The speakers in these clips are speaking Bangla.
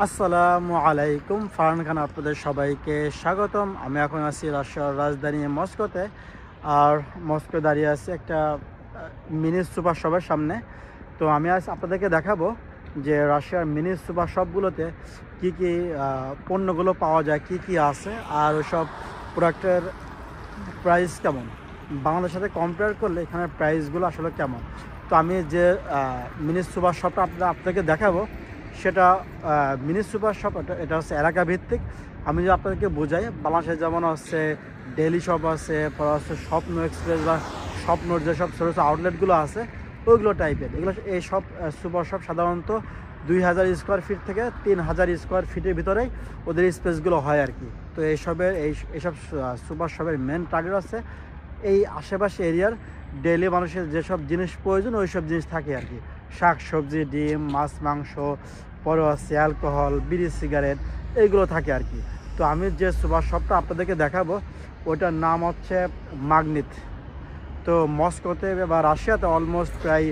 আসসালামু আলাইকুম, ফারহান খান আপনাদের সবাইকে স্বাগতম। আমি এখন আছি রাশিয়ার রাজধানী মস্কোতে। আর মস্কো দাঁড়িয়ে আছে একটা মিনি সুপার শপের সামনে। তো আমি আজ আপনাদেরকে দেখাবো যে রাশিয়ার মিনি সুপার শপগুলোতে কী কী পণ্যগুলো পাওয়া যায়, কি কি আছে, আর ওইসব প্রোডাক্টের প্রাইস কেমন, বাংলাদেশের সাথে কম্পেয়ার করলে এখানে প্রাইসগুলো আসলে কেমন। তো আমি যে মিনি সুপার শপটা আপনাদেরকে দেখাবো সেটা মিনি সুপার শপ, এটা হচ্ছে এলাকা ভিত্তিক। আমি যদি আপনাদেরকে বোঝাই, বাংলাদেশে যেমন হচ্ছে ডেইলি শপ আছে, পরে হচ্ছে স্বপ্ন এক্সপ্রেস বা স্বপ্নর যেসব ছোটো ছোটো আউটলেটগুলো আছে ওইগুলো টাইপের। এগুলো এই সব সুপার শপ সাধারণত 2000 স্কোয়ার ফিট থেকে 3000 স্কোয়ার ফিটের ভিতরেই ওদের স্পেসগুলো হয় আর কি। তো এইসব সুপার শপের মেন টার্গেট আছে এই আশেপাশে এরিয়ার ডেইলি মানুষের যেসব জিনিস প্রয়োজন ওই সব জিনিস থাকে আর কি। শাক সবজি, ডিম, মাছ, মাংস, পরে আছে অ্যালকোহল, বিড়ি, সিগারেট, এইগুলো থাকে আর কি। তো আমি যে সুপার শপটা আপনাদেরকে দেখাবো ওইটার নাম হচ্ছে মাগনিত। তো মস্কোতে বা রাশিয়াতে অলমোস্ট প্রায়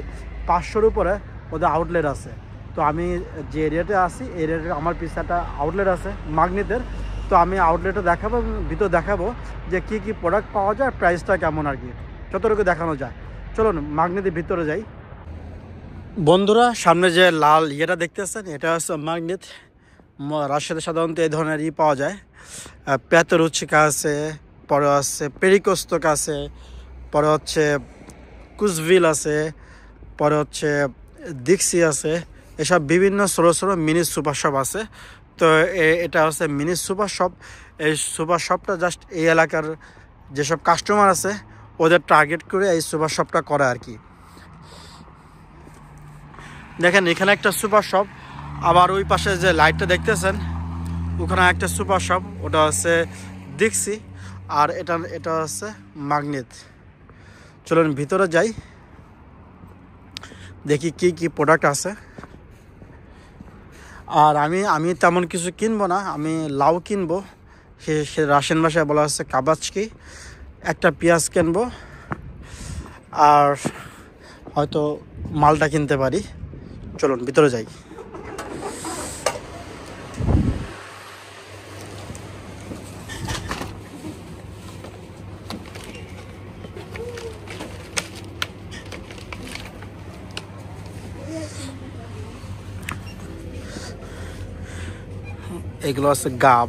500-র উপরে ওদের আউটলেট আছে। তো আমি যে এরিয়াতে আছি এই এরিয়াতে আমার পিছনে একটা আউটলেট আছে মাগনিতের। তো আমি আউটলেটে দেখাবো, ভিতর দেখাবো যে কি কি প্রোডাক্ট পাওয়া যায়, প্রাইসটা কেমন আর কি, যতটুকু দেখানো যায়। চলুন মাগনিতের ভিতরে যাই। বন্ধুরা, সামনে যে লাল ইয়েটা দেখতেছেন এটা হচ্ছে মাগনিত। রাশিয়াতে সাধারণত এই ধরনের পাওয়া যায়। প্যাতরুচিকা আছে, পরে হচ্ছে পেরিকোস্তক আছে, পরে হচ্ছে কুচভিল আছে, পরে হচ্ছে দিক্সি আছে। এসব বিভিন্ন ছোটো ছোটো মিনি সুপার শপ আছে। তো এটা হচ্ছে মিনি সুপার শপ। এই সুপার শপটা জাস্ট এই এলাকার যেসব কাস্টমার আছে ওদের টার্গেট করে এই সুপার শপটা করে আর কি। দেখেন এখানে একটা সুপার শপ, আবার ওই পাশে যে লাইটটা দেখতেছেন ওখানে একটা সুপার শপ, ওটা হচ্ছে দিক্সি। আর এটা হচ্ছে মাগনিত। চলুন ভিতরে যাই, দেখি কি কি প্রোডাক্ট আছে। আর আমি তেমন কিছু কিনবো না, আমি লাউ কিনবো, সে রাশিয়ান ভাষায় বলা হচ্ছে কাবাচকি। একটা পেঁয়াজ কিনবো, আর হয়তো মালটা কিনতে পারি। চলুন ভিতরে যাই। এগুলো হচ্ছে গাব,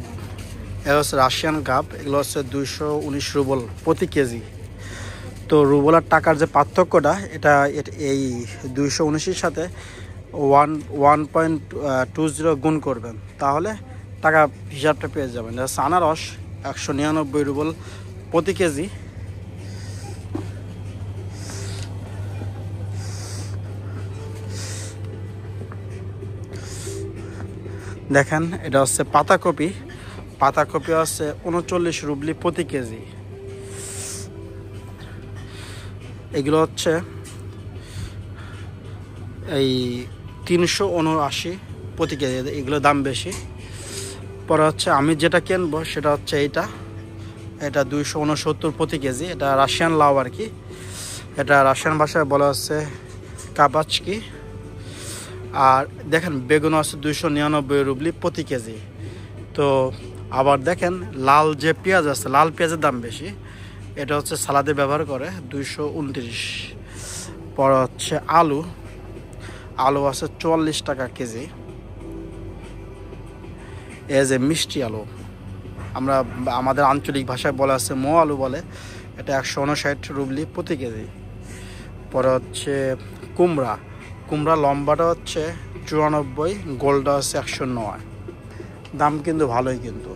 এগুলো হচ্ছে রাশিয়ান গাব। এগুলো হচ্ছে 219 রুবল প্রতি কেজি। তো রুবল আর টাকার যে পার্থক্যটা, এটা এই 219-এর সাথে 1.20 গুণ করবেন, তাহলে টাকা হিসাবটা পেয়ে যাবেন। এটা আনারস 199 রুবল প্রতি কেজি। দেখেন এটা হচ্ছে পাতাকপি, পাতাকপি হচ্ছে 39 রুবলি প্রতি কেজি। এগুলো হচ্ছে এই 379 প্রতি কেজি, এগুলোর দাম বেশি। পরে হচ্ছে আমি যেটা কিনবো সেটা হচ্ছে এটা 269 প্রতি কেজি। এটা রাশিয়ান লাউ আর কি, এটা রাশিয়ান ভাষায় বলা হচ্ছে কাবাচকি। আর দেখেন বেগুন আছে 299 রুবলি প্রতি কেজি। তো আবার দেখেন লাল যে পেঁয়াজ আছে, লাল পেঁয়াজের দাম বেশি, এটা হচ্ছে সালাদে ব্যবহার করে 229। পরে হচ্ছে আলু আছে 44 টাকা কেজি। এজ এ মিষ্টি আলু, আমাদের আঞ্চলিক ভাষায় বলা আছে মো আলু বলে, এটা 159 রুবলি প্রতি কেজি। পরে হচ্ছে কুমড়া লম্বাটা হচ্ছে 94, গোলটা হচ্ছে 109। দাম কিন্তু ভালোই কিন্তু।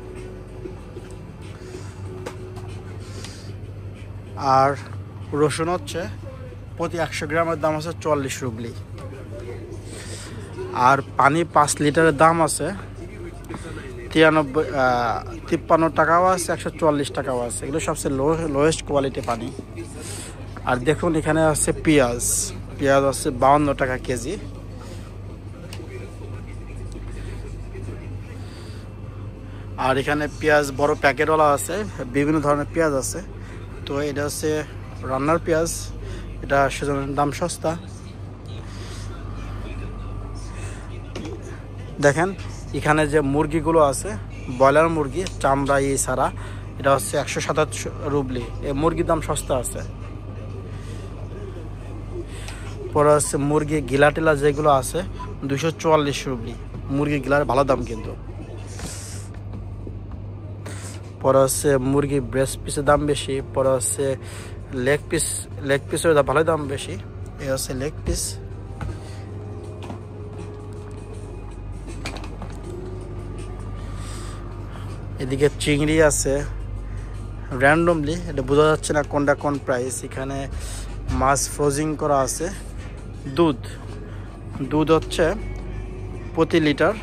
আর রসুন হচ্ছে প্রতি 100 গ্রামের দাম আছে 44 রুবলি। আর পানি 5 লিটারের দাম আছে 53 টাকাও আছে, 144 টাকাও আছে। এগুলো সবচেয়ে লোয়েস্ট কোয়ালিটি পানি। আর দেখুন এখানে আছে পেঁয়াজ আছে 52 টাকা কেজি। আর এখানে পেঁয়াজ বড় প্যাকেটওয়ালা আছে, বিভিন্ন ধরনের পেঁয়াজ আছে। তো এটা হচ্ছে রান্নার পেঁয়াজ, এটা সেজন্য দাম সস্তা। দেখেন এখানে যে মুরগিগুলো আছে ব্রয়লার মুরগি চামড়া ছাড়া, এটা হচ্ছে 127 রুবলি। এই মুরগির দাম সস্তা আছে। পরে হচ্ছে মুরগি গিলা টিলা যেগুলো আছে 244 রুবলি। মুরগি গিলার ভালো দাম কিন্তু। পরে হচ্ছে মুরগি ব্রেস্ট পিসের দাম বেশি। পরে হচ্ছে লেগ পিসের ভালো দাম বেশি। এই হচ্ছে লেগ পিস। এদিকে চিংড়ি আছে র্যান্ডমলি, এটা বোঝা যাচ্ছে না কোনটা কোন প্রাইস। এখানে মাছ ফ্রোজিং করা আছে। দুধ হচ্ছে প্রতি লিটার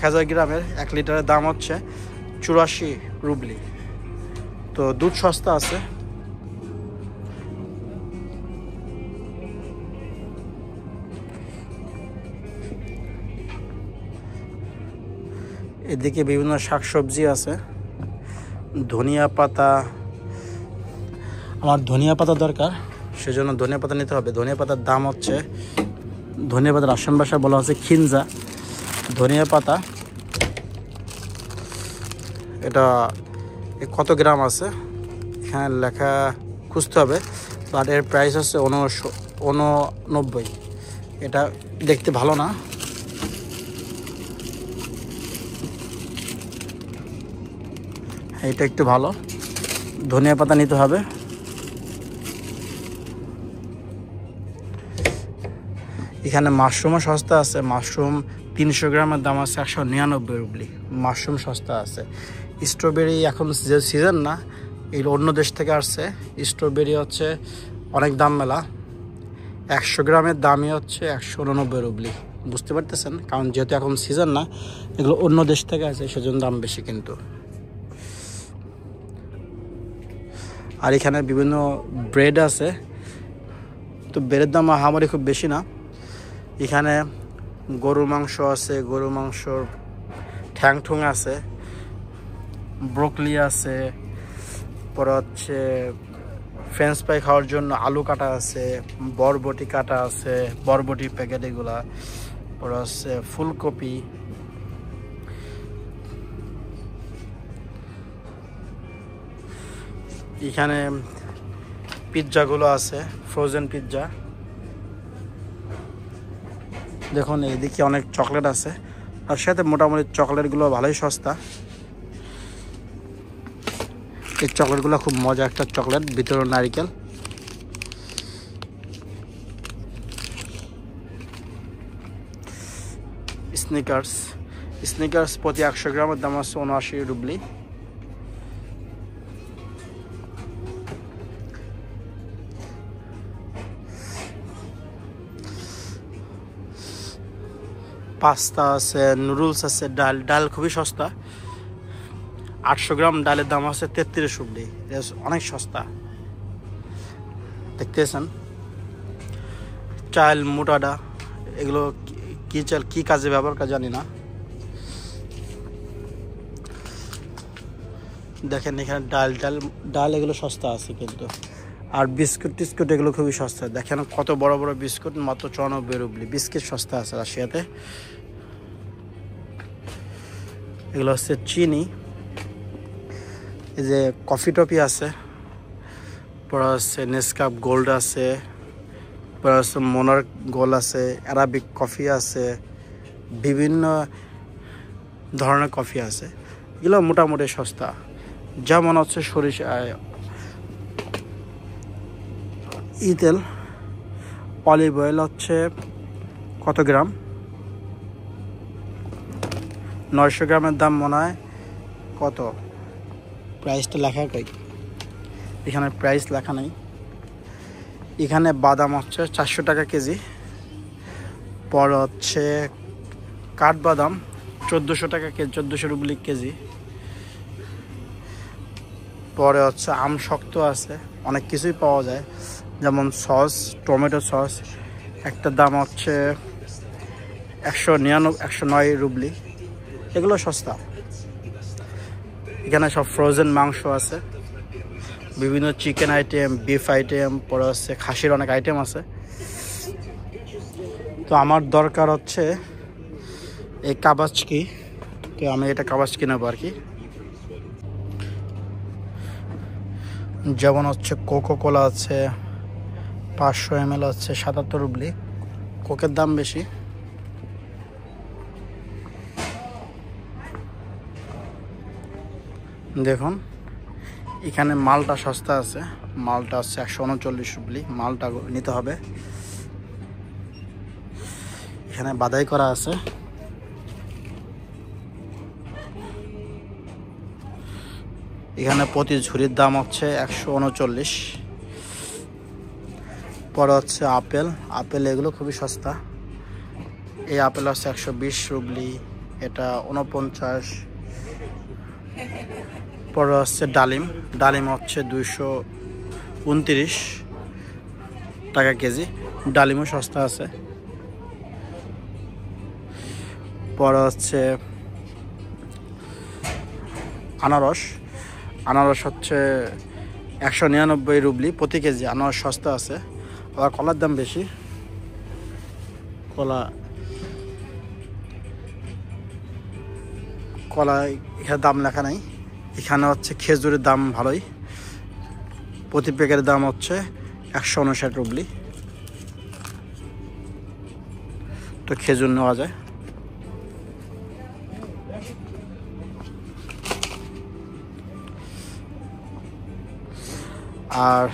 1000 গ্রামের 1 লিটারের দাম হচ্ছে 84 রুবলি। তো দুধ সস্তা আছে। এদিকে বিভিন্ন শাকসবজি আছে। ধনিয়া পাতা, আমার ধনিয়া পাতা দরকার, সেজন্য ধনিয়া পাতা নিতে হবে। ধনিয়া পাতার দাম হচ্ছে, ধনিয়া পাতার আসাম ভাষায় বলা হচ্ছে খিনজা। ধনিয়া পাতা এটা কত গ্রাম আছে এখানে লেখা, খুঁজতে হবে। বাট এর প্রাইস হচ্ছে 89। এটা দেখতে ভালো না। এটা একটু ভালো। ধনিয়া পাতা নিতে হবে। এখানে মাশরুমও সস্তা আছে। মাশরুম 300 গ্রামের দাম আছে 199 রুবলি। মাশরুম সস্তা আছে। স্ট্রবেরি এখন যে সিজন না, এগুলো অন্য দেশ থেকে আসছে। স্ট্রবেরি হচ্ছে অনেক দাম মেলা। 100 গ্রামের দামই হচ্ছে 189 রুবলি। বুঝতে পারতেছেন, কারণ যেহেতু এখন সিজন না, এগুলো অন্য দেশ থেকে আছে, সেজন্য দাম বেশি কিন্তু। আর এখানে বিভিন্ন ব্রেড আছে। তো ব্রেডের দাম আহামরি খুব বেশি না। এখানে গরুর মাংস আছে, গরুর মাংসর ঠ্যাং আছে, ব্রোকলি আছে। পরে হচ্ছে ফ্রেঞ্চ ফ্রাই খাওয়ার জন্য আলু কাটা আছে, বরবটি কাটা আছে, বরবটির প্যাকেট এগুলা। পরে হচ্ছে ফুলকপি। এখানে পিৎজাগুলো আছে, ফ্রোজেন পিৎজা। দেখুন এইদিকে অনেক চকলেট আছে, তার সাথে মোটামুটি চকলেটগুলো ভালোই সস্তা। এই চকলেটগুলো খুব মজা একটা চকলেট, ভিতরে নারিকেল। স্নিকার্স প্রতি 100 গ্রামের দাম আছে 79 রুবলি। পাস্তা আছে, নুডলস আছে, ডাল খুবই সস্তা। 800 গ্রাম ডালের দাম আছে 33 রুবলি। অনেক সস্তা, দেখতেছেন। চাল মোটাডা, এগুলো কি চাল, কি কাজে ব্যবহার করে জানি না। দেখেন এখানে ডাল এগুলো সস্তা আছে কিন্তু। আর বিস্কুট এগুলো খুবই সস্তা। দেখেন কত বড় বড় বিস্কুট, মাত্র 94 রুবলি। বিস্কিট সস্তা আছে রাশিয়াতে। এগুলো হচ্ছে চিনি। এই যে কফি টপি আছে, পরে হচ্ছে নেসকাপ গোল্ড আছে, পরে হচ্ছে মোনার্ক গোল্ড আছে, অ্যারাবিক কফি আছে, বিভিন্ন ধরনের কফি আছে। এগুলো মোটামুটি সস্তা। যেমন হচ্ছে সরিষা তেল, অলিভ অয়েল হচ্ছে কত গ্রাম, 900 গ্রামের দাম মনে হয় কত, প্রাইসটা লেখা কই, এখানে প্রাইস লেখা নেই। এখানে বাদাম হচ্ছে 400 টাকা কেজি। পর হচ্ছে কাঠবাদাম 1400 টাকা কেজি, 1400 রুবলি কেজি। পরে হচ্ছে আম শক্ত আছে, অনেক কিছুই পাওয়া যায়, যেমন সস, টমেটো সস। একটা দাম হচ্ছে 109 রুবলি। এগুলো সস্তা। এখানে সব ফ্রোজেন মাংস আছে, বিভিন্ন চিকেন আইটেম, বিফ আইটেম, পরে হচ্ছে খাসির অনেক আইটেম আছে। তো আমার দরকার হচ্ছে এই কাবাচকি, তো আমি এটা কাবাচকি নেবো আর কি। যেমন হচ্ছে কোকো কোলা আছে 500 ml হচ্ছে 77 রুবলি, কোকের দাম বেশি। দেখুন এখানে মালটা সস্তা আছে, মালটা হচ্ছে 139 রুবলি, মালটা নিতে হবে। এখানে বাদাই করা আছে, এখানে প্রতি ঝুড়ির দাম হচ্ছে 139। পরে হচ্ছে আপেল, আপেল এগুলো খুবই সস্তা। এই আপেল হচ্ছে 120 রুবলি, এটা 49। পরে হচ্ছে ডালিম, ডালিম হচ্ছে 229 টাকা কেজি, ডালিমও সস্তা আছে। পরে হচ্ছে আনারস, আনারস হচ্ছে 199 রুবলি প্রতি কেজি, আনারস সস্তা আছে। আবার কলার দাম বেশি, কলা এখানে দাম লেখা নাই। এখানে হচ্ছে খেজুরের দাম ভালোই, প্রতি প্যাকেটের দাম হচ্ছে 159 রুবলি, তো খেজুর নেওয়া যায়। আর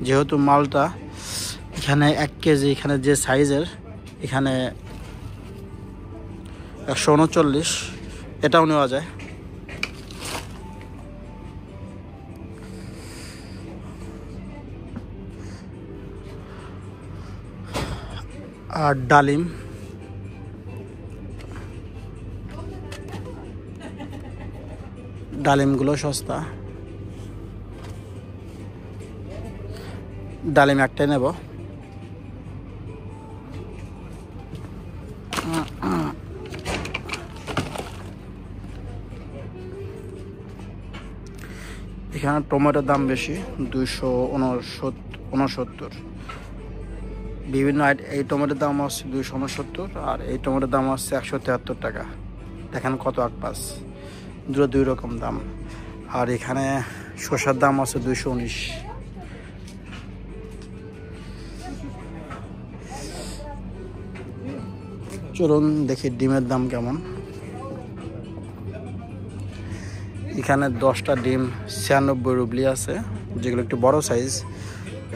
যেহেতু মালটা এখানে 1 কেজি, এখানে যে সাইজের, এখানে 139, এটাও নেওয়া যায়। আর ডালিম, ডালিমগুলো সস্তা, ডালিম একটাই নেব। এখানে টমেটোর দাম বেশি, 269। বিভিন্ন এই টমেটোর দাম হচ্ছে 269, আর এই টমেটোর দাম হচ্ছে 173 টাকা। দেখেন কত আকপাস, দুটো দুই রকম দাম। আর এখানে শসার দাম আছে 219। চলুন দেখি ডিমের দাম কেমন। এখানে 10টা ডিম 96 রুবলি আছে, যেগুলো একটু বড় সাইজ।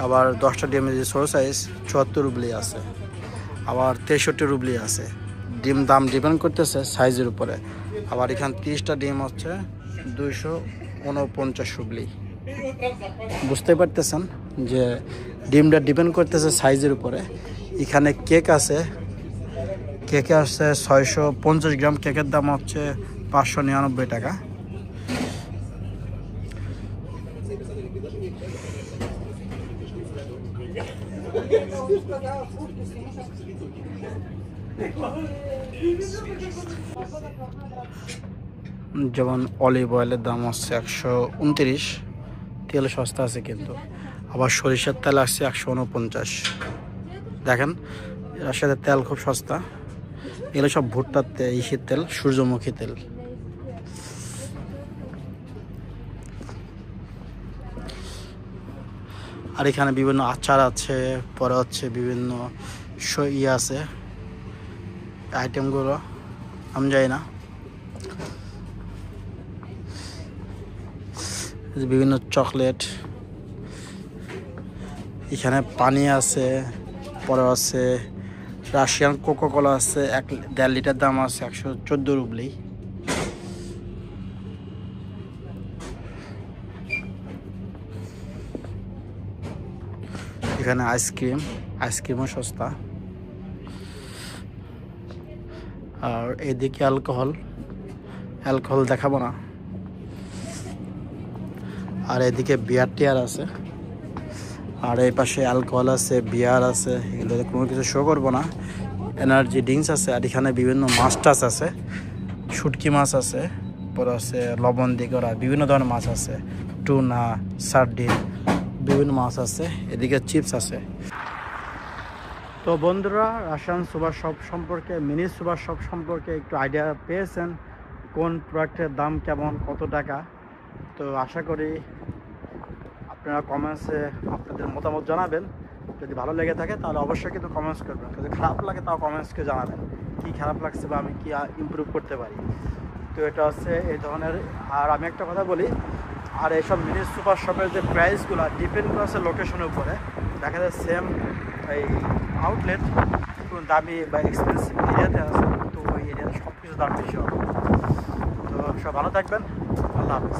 আবার 10টা ডিমের যে ছোটো সাইজ 74 রুবলি আছে। আবার 63 রুবলি আছে। ডিম দাম ডিপেন্ড করতেছে সাইজের উপরে। আবার এখানে 30টা ডিম হচ্ছে 249 রুবলি। বুঝতে পারতেছেন যে ডিমটা ডিপেন্ড করতেছে সাইজের উপরে। এখানে কেক আছে, কেকে আসছে 650 গ্রাম, কেকের দাম হচ্ছে 599 টাকা। যেমন অলিভ অয়েলের দাম হচ্ছে 129, তেল সস্তা আছে কিন্তু। আবার সরিষার তেল আসছে 149। দেখেন এর সাথে তেল খুব সস্তা। এগুলো সব ভুট্টার তেল, ইসের তেল, সূর্যমুখী তেল। আর এখানে বিভিন্ন আচার আছে, পরে হচ্ছে বিভিন্ন ইয়ে আছে, আইটেমগুলো আমি জানি না। বিভিন্ন চকলেট, এখানে পানি আছে, পরে আছে রাশিয়ান কোকো কোলা আছে, 1.5 লিটার দাম আছে 114 রুবলি। এখানে আইসক্রিমও সস্তা। আর এদিকে অ্যালকোহল দেখাবো না। আর এদিকে বিয়ার টিয়ার আছে, আর এই পাশে অ্যালকোহল আছে, বিয়ার আছে, এগুলো কোনো কিছু শো করবো না। এনার্জি ড্রিঙ্কস আছে। আর এখানে বিভিন্ন মাছ টাছ আছে, শুটকি মাছ আছে, পরে আছে লবণ দিয়ে করা বিভিন্ন ধরনের মাছ আছে, টুনা, সার্ডিন, বিভিন্ন মাছ আছে। এদিকে চিপস আছে। তো বন্ধুরা, রাশিয়ান সুপার শপ সম্পর্কে, মিনি সুপার শপ সম্পর্কে একটু আইডিয়া পেয়েছেন, কোন প্রোডাক্টের দাম কেমন, কত টাকা। তো আশা করি আপনারা কমেন্টসে আপনাদের মতামত জানাবেন। যদি ভালো লেগে থাকে তাহলে অবশ্যই কিন্তু কমেন্টস করবেন, যদি খারাপ লাগে তাও কমেন্টসকে জানাবেন কী খারাপ লাগছে বা আমি কী ইমপ্রুভ করতে পারি। তো এটা হচ্ছে এই ধরনের। আর আমি একটা কথা বলি, আর এইসব মিনি সুপার শপের যে প্রাইসগুলো ডিপেন্ড করছে লোকেশনের উপরে। দেখা যায় সেম এই আউটলেট কোনো দামি বা এক্সপেন্সিভ এরিয়াতে আছে, তো ওই এরিয়াতে সব কিছু দাম বেশি হবে। তো সব ভালো থাকবেন, আল্লাহ হাফিজ।